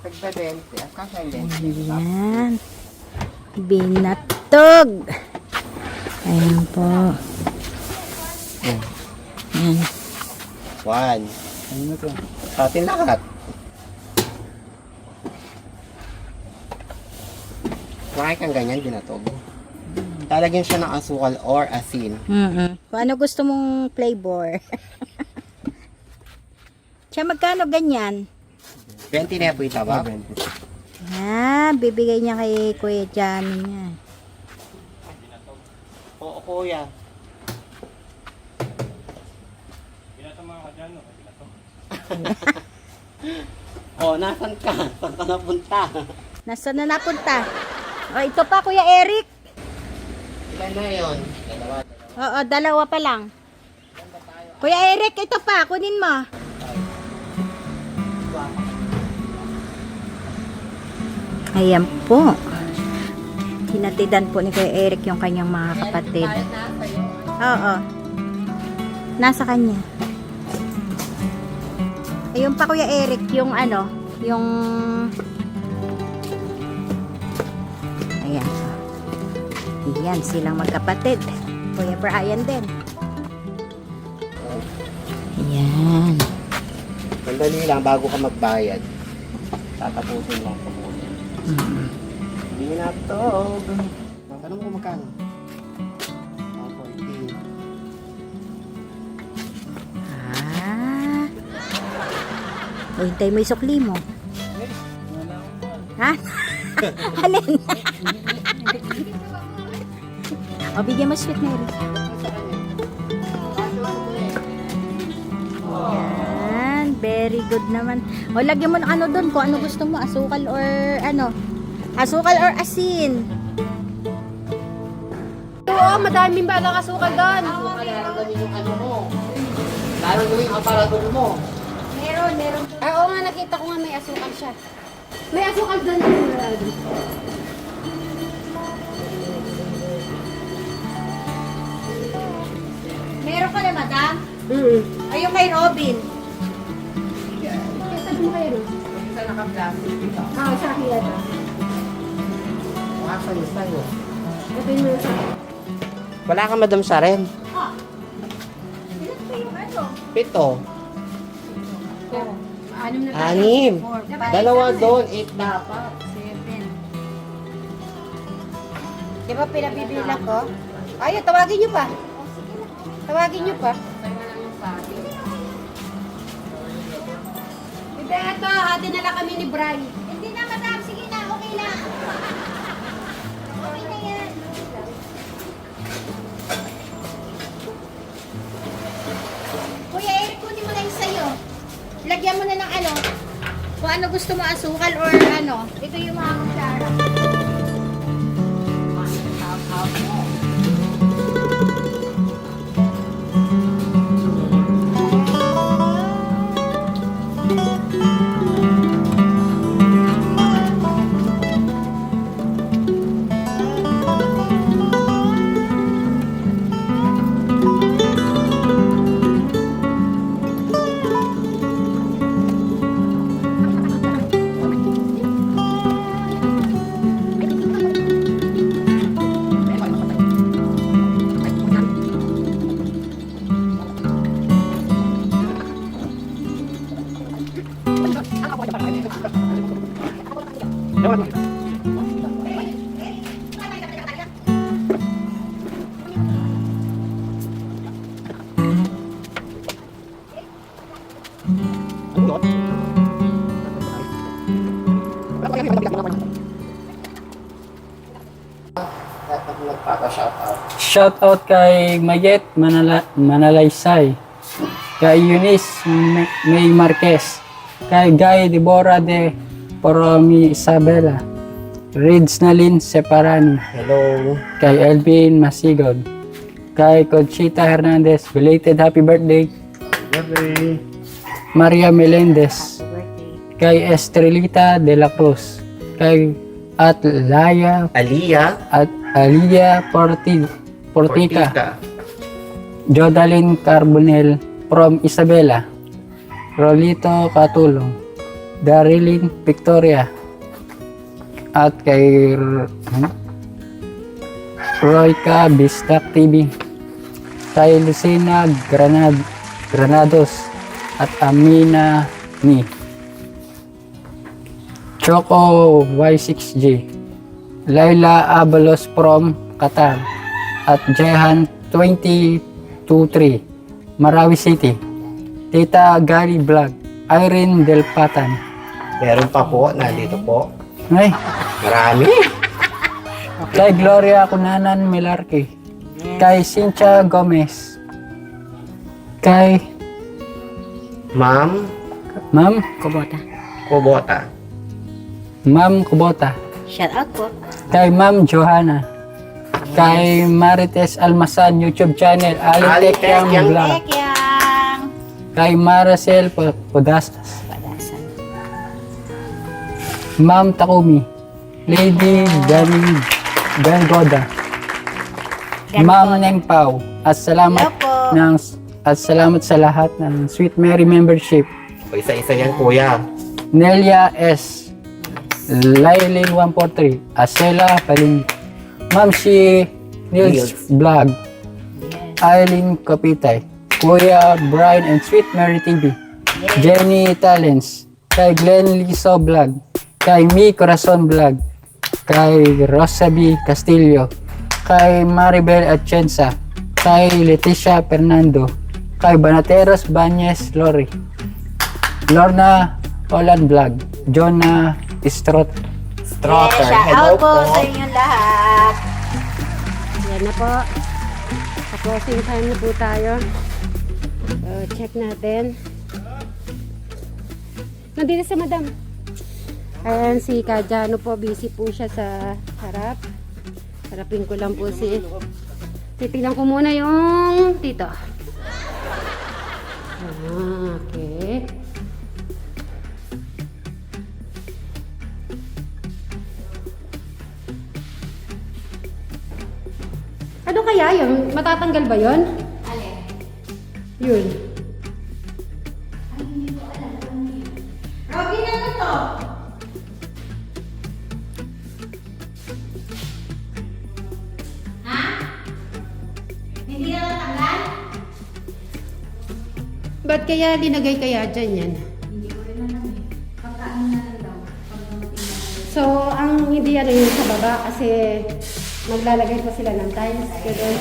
Tagda-20. Ang kasalit. Ayan. Binatog. Ayan po. Ayan. 1. Ano na to? Sa atin lahat. Kumain kang ganyan, binatog. Talagyan siya ng asukal or asin. Kung ano gusto mong flavor. Siya magkano ganyan? 20 na po itabak. Bibigay niya kay Kuya Johnny niya. Oo, kuya. Oh, nasan ka? Saan ka napunta? Nasaan na napunta? O, ito pa Kuya Eric. Ilan na yun? Dalawa. Oo, dalawa pa lang. Kuya Eric, ito pa. Kunin mo. Ayan po. Hinatidan po ni Kuya Eric yung kanyang mga kapatid. Oo. Nasa kanya. Ayun pa Kuya Eric, yung ano, yung... Ayan. Ayan, silang magkapatid. Kuya Brian din. Ayan. Sandali lang bago ka magbayad. Tatapusin lang ko muna. Hindi na to. Tanong mo magkano? 140. O, hintay mo yung sukli mo. Ha? Alin? O, bigyan mo sweet Mary. Yan. Very good naman. O, lagyan mo ng ano doon kung ano gusto mo. Asukal or ano. Asukal or asin. Oo, madaming balang asukal doon. Lalo ganyan yung ano mo. Lalo yung aparador mo. Meron. Ah, oo nga, nakita ko nga may asukal siya. May asukal doon. Meron ka na, madam? Ayun kay Robin. Kaya mo kayo, no? Isa naka-plastic ito. Oo, sa akin yan. Asan yung sa'yo? Ito yung mga sa akin. Wala ka madam sa rin. Ah. Ilan pa yung ano? 7. Oo. Anim na tayo. 6. Four, Dalawa doon, 8 dapat. 7. Di ba pinabibilang ko? Ay, tawagin nyo pa. Tawagin nyo pa. Bebe, ito, dinala kami ni Bri. Hindi na, madam. Sige na. Okay lang. Okay na yan. Kuya Eric, kunin mo na yung sayo. Lagyan mo na ng ano. Kung ano gusto mo, asukal or ano. Ito yung mga kutsara. Shout out kay Mayet Manalaysay, kay Eunice May Marquez, kay Guy Deborah de Poromi Isabela, Rids Nalin Separani, Hello. kay Elvin Masigod, kay Conchita Hernandez, belated happy birthday, Maria Melendez, kay Estrelita de la Cruz, kay Aliyah Portica, Jodalyn Carbonel from Isabela, Rolito Katulong, Darilyn Victoria. At kay Royka Bistak TV. Kay Lucina Granados at Amina Ni. Choco Y6G. Laila Abalos from Qatar. At Jehan 223 Marawi City. Tita Gary Vlog. Irene Del Patan. Meron pa po, nandito po. Ay, Marami. kay Gloria Cunanan Milarque. Kay Cynthia Gomez. Kay Ma'am Ma'am Kubota. Ma'am Kubota. Shout out po. Kay Ma'am Johanna. Kay Marites Almasan YouTube channel. Alitek Alitek Yang Yang Vlog. Yang. Kay Maricel Podastas. Ma'am Takumi. Lady Gangoda. Ma'am Nengpao. At salamat Hello po. at salamat sa lahat ng Sweet Mary membership. O, isa-isa yan, kuya. Nelia S. Lailin 143. Asela Paling. Ma'am si Nils Vlog. Eileen Kapitay. Kuya Brian and Sweet Mary TV. Jenny Talents. Kay Glenn Liso Vlog. Kay Mi Corazon Vlog. Kay Rosaby Castillo. Kay Maribel Atienza. Kay Leticia Fernando. Kay Banateros Banyes Lori. Lorna Olan Vlog. Jonah Strotter. Strotter. Shout Hello out po sa inyong lahat. Yan na po. Closing time na po tayo. So, check natin. Nandito sa madam. Ayan si Kajano po. Busy po siya sa harap. Harapin ko lang po si... Titignan ko muna yung tito. Okay. Ano kaya yun? Matatanggal ba yun? Alin? Yun. Robin, ano to? Ha? Hindi na natanggal? Ba't kaya linagay kaya dyan yan? So, ang hindi yan yung sa baba kasi maglalagay pa sila ng tiles. Ganun.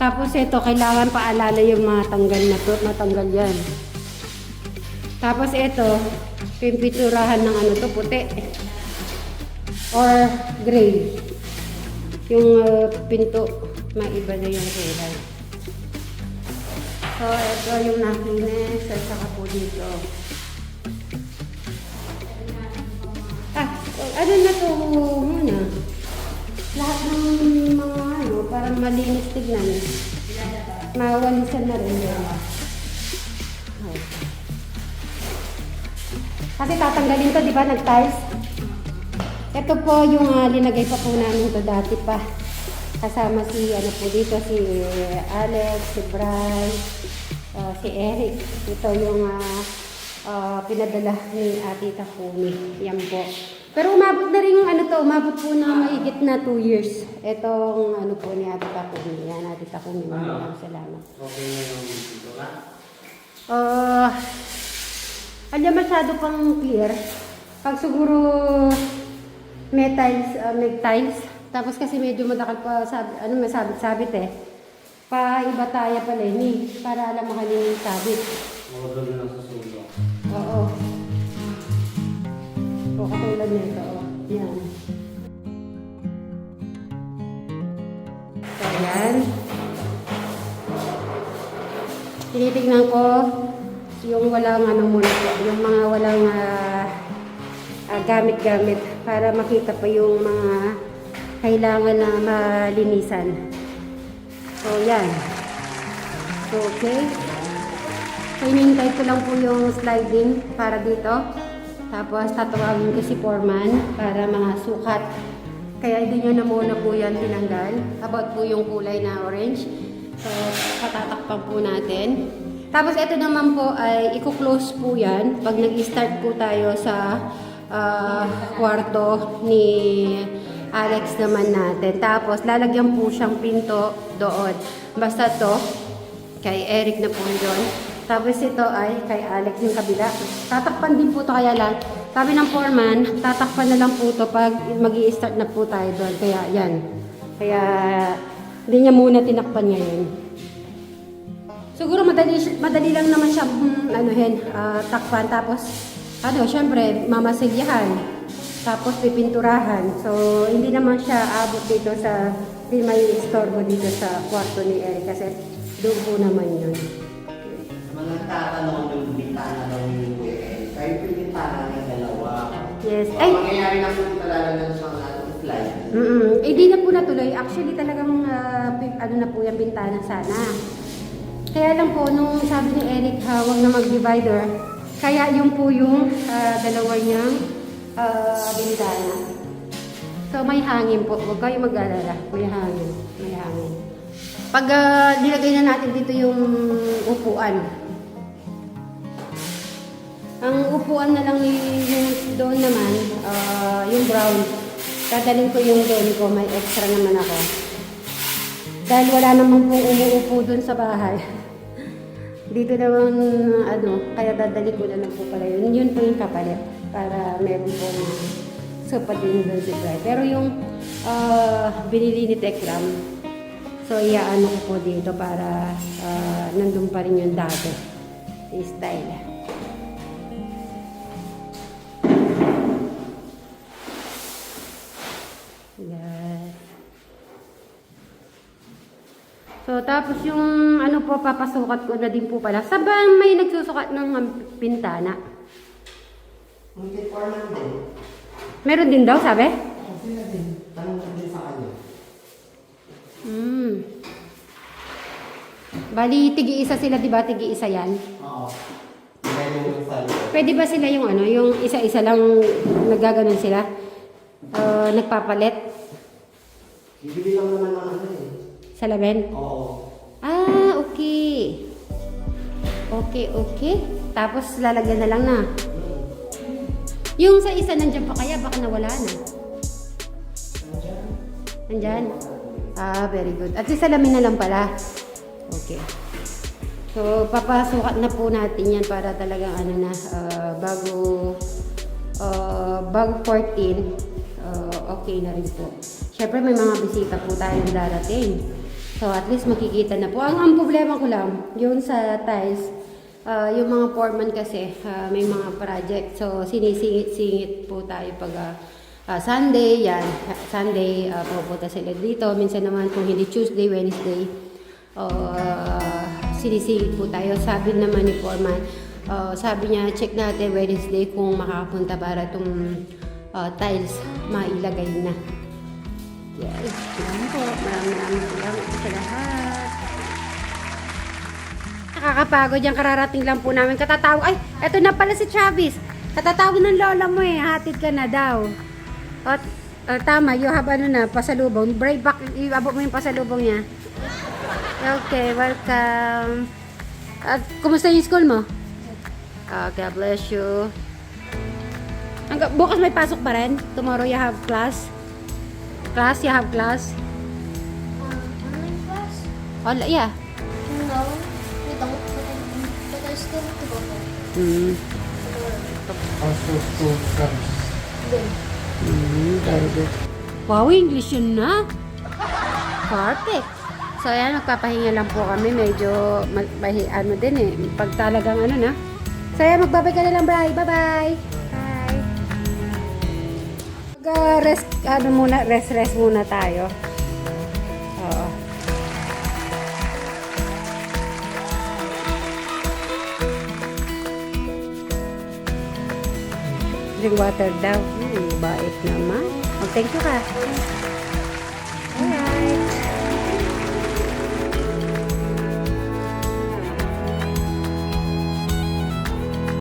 Tapos ito, kailangan paalala yung matanggal na to. Matanggal yan. Tapos ito, yung piturahan ng ano to, puti. Or gray. Yung pinto, maiba na yung kulay. So, ito yung nakinis at saka po dito. Ano na to muna? Lahat ng mga ano, parang malinis tignan. Mawalisan na rin yun. Okay. Kasi tatanggalin to, di ba, nag-tiles? Ito po yung linagay pa po namin to dati pa. Kasama si, ano po dito, si Alex, si Brian, si Eric. Ito yung pinadala ni Ate Takumi. Yan po. Pero umabot na rin yung ano to, umabot po na mahigit na 2 years. Itong ano po ni Ate Takumi. Yan, Ate Takumi. Maraming salamat. Okay na yung dito na. Alya masyado pang clear. Pag siguro may tiles, tapos kasi medyo madakal pa, may sabit-sabit eh. Pa-iba taya pala eh, para alam mo kanina yung sabit. Oo. O, katulad nito, o. Yan. So, yan. Tinitignan ko yung walang ano muna po, yung mga walang gamit-gamit para makita pa yung mga kailangan na malinisan. So, yan. So, okay. So, hinihintay ko lang po yung sliding para dito. Tapos, tatawagin ko si foreman para mga sukat. Kaya, hindi nyo na muna po yan tinanggal. About po yung kulay na orange. So, patatakpan po natin. Tapos ito naman po ay i-close po yan pag nag-start po tayo sa kwarto ni Alex naman natin. Tapos lalagyan po siyang pinto doon. Basta to, kay Eric na po yun. Tapos ito ay kay Alex yung kabila. Tatakpan din po to, kaya lang. Sabi ng foreman, tatakpan na lang po to pag mag-i-start na po tayo doon. Kaya yan. Kaya hindi niya muna tinakpan ngayon. Siguro madali lang naman siya takpan. Tapos syempre mamasilyahan. Tapos pipinturahan. So hindi naman siya abot dito sa may istorbo dito sa kwarto ni Eric kasi doon po naman yun. Nagtatanong yung bintana daw ni Kuya Eric. Kayo po yung bintana ng dalawa. Yes. Ay! Mangyayari lang po talaga ng slide. Hindi na po natuloy. Actually talagang na po yung bintana sana. Kaya lang po, nung sabi ni Eric, huwag na mag-divider, kaya yun po yung dalawa niyang bintana. So may hangin po. Huwag kayong mag-alala. May hangin. May hangin. Pag nilagay na natin dito yung upuan. Ang upuan na lang yung doon naman, yung brown. Dadalhin ko yung doon ko. May extra naman ako. Dahil wala namang pong umuupo doon sa bahay. Dito naman, kaya dadali ko na lang po pala yun. Yun po yung kapalit. Para meron pong sopa din doon si Bri. Pero yung binili ni Tekram, so iaano ko po dito para nandun pa rin yung dati. Style. So, tapos yung papasukat ko na din po pala. Sabang may nagsusukat ng pintana. Hindi po naman din. Meron din daw, sabi? Sila din. Tanong ko din sa kanya. Bali, tigi-isa sila, di ba? Tigi-isa yan. Oo. Ganyan yung saldo. Pwede ba sila yung yung isa-isa lang nagaganon sila? Nagpapalit? Bibili lang naman ng Salamin? Oo. Okay. Okay. Tapos lalagyan na lang na. Yung sa isa nandiyan pa kaya baka nawala na. Nandyan? Very good. At si salamin na lang pala. Okay. So, papasukat na po natin yan para talagang bago 14, okay na rin po. Siyempre may mga bisita po tayong darating. So, at least makikita na po. Ang problema ko lang, yun sa tiles, yung mga foreman kasi, may mga project. So, sinisingit-singit po tayo pag Sunday, yan. Sunday, pupunta sila dito. Minsan naman kung hindi Tuesday, Wednesday, sinisingit po tayo. Sabi naman ni foreman, sabi niya, check natin Wednesday kung makakapunta para itong tiles mailagay na. Yes, salamat po. Maraming salamat sa lahat. Nakakapagod yung kararating lang po namin. Katatawag, ay, eto na pala si Travis. Katatawag ng lola mo hatid ka na daw. At tama, you have pasalubong. Brave back, iabot mo yung pasalubong niya. Okay, welcome. At kumusta yung school mo? God bless you. Bukas may pasok pa rin? Tomorrow you have class? You have class? Online class? Yeah. No, we don't. But I still have to go there. Also school comes. Then, Very good. Wow, English yun na. Perfect. So, ayan, magpapahinga lang po kami. Medyo, din pag talagang na. So, ayan, magbabay ka na lang, Bri. Bye-bye. Bye. Rest muna tayo. Oo. Drink water daw. Bait naman. Thank you ka. Bye.